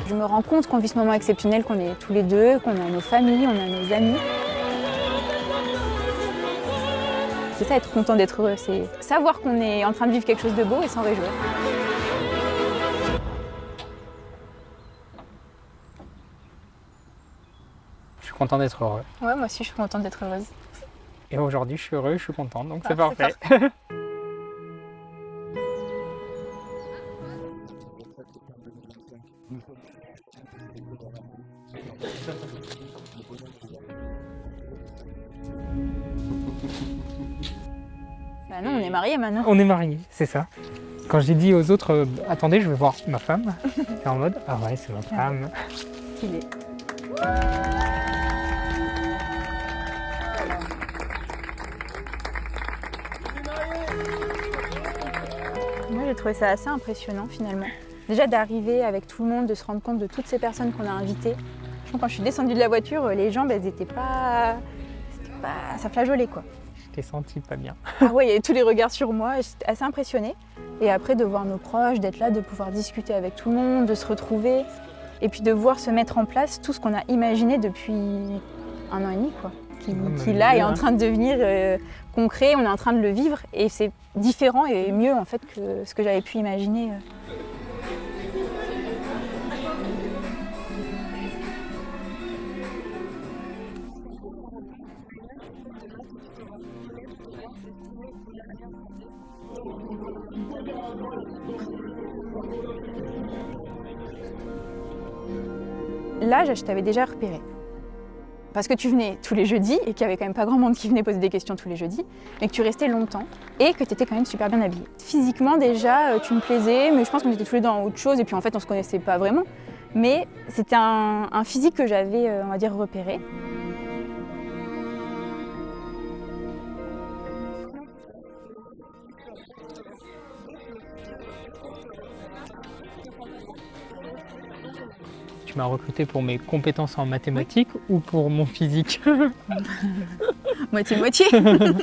Je me rends compte qu'on vit ce moment exceptionnel, qu'on est tous les deux, qu'on a nos familles, on a nos amis. C'est ça, être content d'être heureux, c'est savoir qu'on est en train de vivre quelque chose de beau et s'en réjouir. Je suis content d'être heureux. Ouais, moi aussi je suis contente d'être heureuse. Et aujourd'hui, je suis heureux, je suis contente, donc Ah, c'est parfait. Bah non, on est mariés maintenant. On est mariés, c'est ça. Quand j'ai dit aux autres, attendez, je vais voir ma femme, c'est en mode, ah ouais, c'est ma femme. Stylé. Moi j'ai trouvé ça assez impressionnant finalement. Déjà d'arriver avec tout le monde, de se rendre compte de toutes ces personnes qu'on a invitées. Franchement, quand je suis descendue de la voiture, les jambes elles étaient pas... ça flageolait quoi. Je t'ai senti pas bien. Ah ouais, il y avait tous les regards sur moi, j'étais assez impressionnée. Et après de voir nos proches, d'être là, de pouvoir discuter avec tout le monde, de se retrouver. Et puis de voir se mettre en place tout ce qu'on a imaginé depuis 1 an et demi quoi. Qui là est en train de devenir concret, on est en train de le vivre et c'est différent et mieux en fait que ce que j'avais pu imaginer. L'âge, je t'avais déjà repéré. Parce que tu venais tous les jeudis et qu'il n'y avait quand même pas grand monde qui venait poser des questions tous les jeudis, mais que tu restais longtemps et que tu étais quand même super bien habillée. Physiquement déjà, tu me plaisais, mais je pense qu'on était tous les deux dans autre chose et puis en fait on se connaissait pas vraiment. Mais c'était un physique que j'avais, on va dire, repéré. Tu m'as recruté pour mes compétences en mathématiques ou pour mon physique? Moitié-moitié. On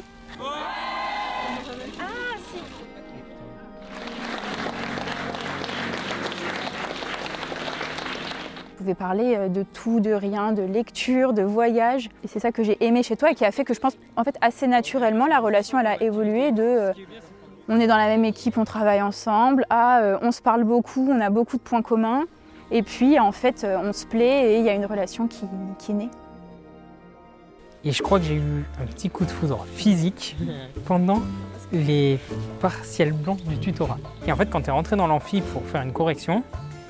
pouvait parler de tout, de rien, de lecture, de voyage. Et c'est ça que j'ai aimé chez toi et qui a fait que je pense, en fait, assez naturellement, la relation elle a évolué de on est dans la même équipe, on travaille ensemble, à on se parle beaucoup, on a beaucoup de points communs. Et puis, en fait, on se plaît et il y a une relation qui est née. Et je crois que j'ai eu un petit coup de foudre physique pendant les partiels blancs du tutorat. Et en fait, quand tu es rentré dans l'amphi pour faire une correction,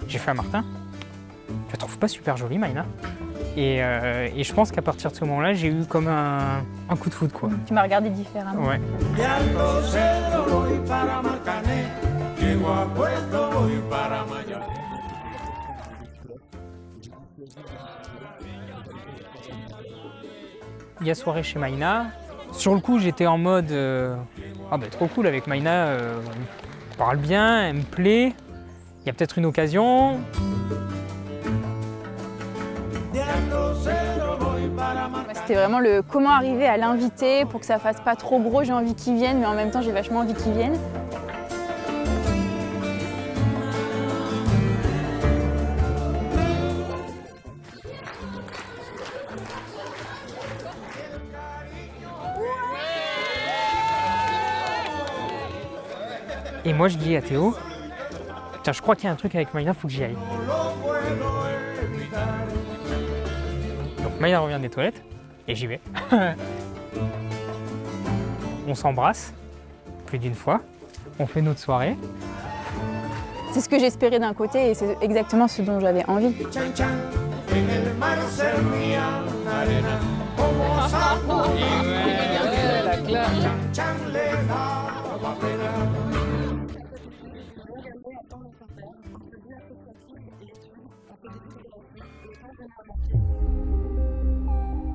j'ai fait à Martin, je la trouve pas super jolie, Maïna. Et je pense qu'à partir de ce moment-là, j'ai eu comme un coup de foudre, quoi. Tu m'as regardé différemment. Ouais. Il y a soirée chez Maïna. Sur le coup, j'étais en mode ah ben trop cool avec Maïna, on parle bien, elle me plaît. Il y a peut-être une occasion. C'était vraiment le comment arriver à l'inviter pour que ça fasse pas trop gros, j'ai envie qu'il vienne, mais en même temps j'ai vachement envie qu'il vienne. Et moi je dis à Théo, tiens, je crois qu'il y a un truc avec Maïna, faut que j'y aille. Donc Maïna revient des toilettes et j'y vais. On s'embrasse plus d'une fois, on fait notre soirée. C'est ce que j'espérais d'un côté et c'est exactement ce dont j'avais envie.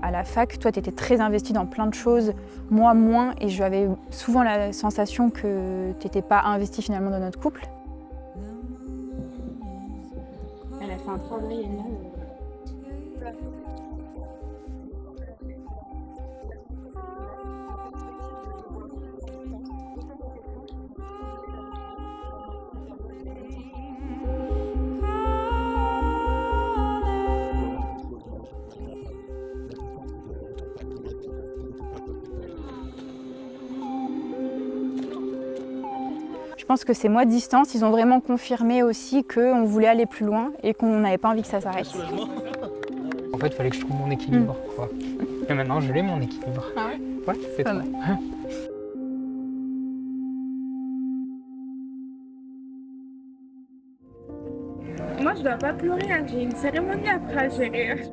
À la fac, toi, tu étais très investie dans plein de choses, moi moins, et j'avais souvent la sensation que tu n'étais pas investie finalement dans notre couple. Elle a fait un travail énorme. pense que ces mois de distance, ils ont vraiment confirmé aussi qu'on voulait aller plus loin et qu'on n'avait pas envie que ça s'arrête. En fait, il fallait que je trouve mon équilibre, quoi. Et maintenant, je l'ai, mon équilibre. Ah ouais? Ouais, c'est Pas tout. mal. Moi, je dois pas pleurer, hein. J'ai une cérémonie après à gérer.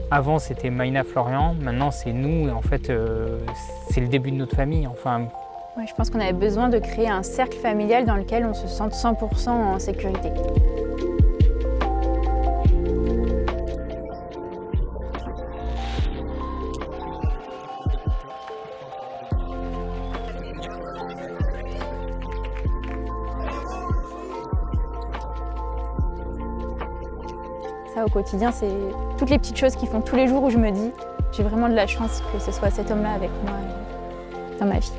Avant, c'était Maïna Florian, maintenant, c'est nous, et en fait, c'est le début de notre famille. Enfin, Ouais, je pense qu'on avait besoin de créer un cercle familial dans lequel on se sente 100% en sécurité. Ça, au quotidien, c'est toutes les petites choses qui font tous les jours où je me dis j'ai vraiment de la chance que ce soit cet homme-là avec moi dans ma vie.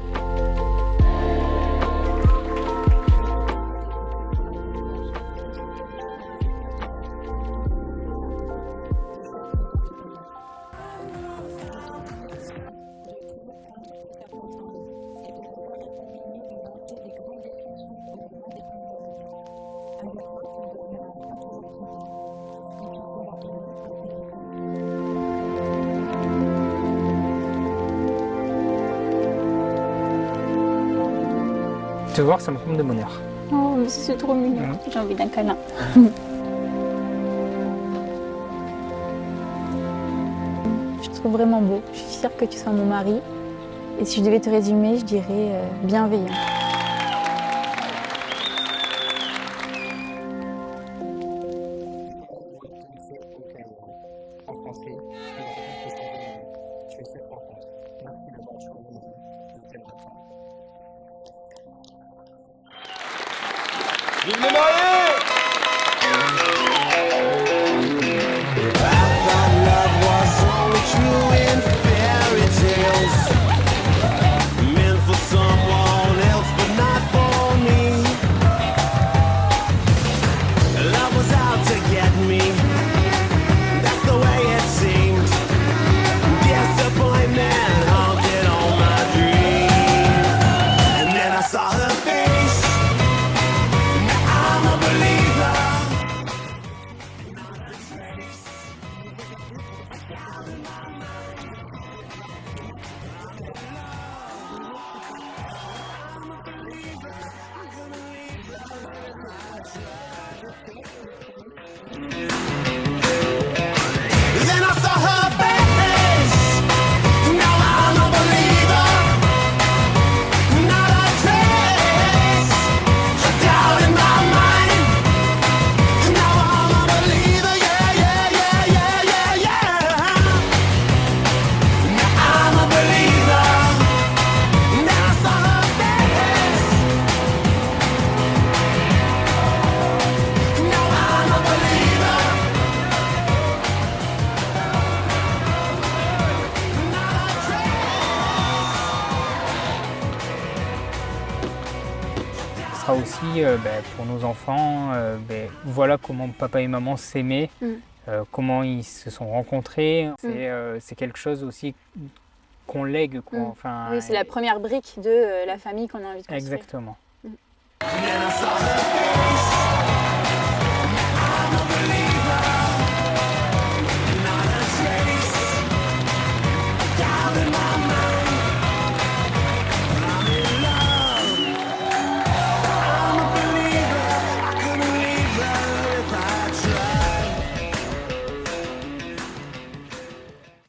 te voir, ça me comble de bonheur. Oh, mais c'est trop mignon. J'ai envie d'un câlin. Je te trouve vraiment beau. Je suis fière que tu sois mon mari. Et si je devais te résumer, je dirais bienveillant. Vive les mariés! Believe sera aussi pour nos enfants, voilà comment papa et maman s'aimaient, comment ils se sont rencontrés. C'est quelque chose aussi qu'on lègue, quoi. Enfin, oui, c'est la première brique de la famille qu'on a envie de construire. Exactement.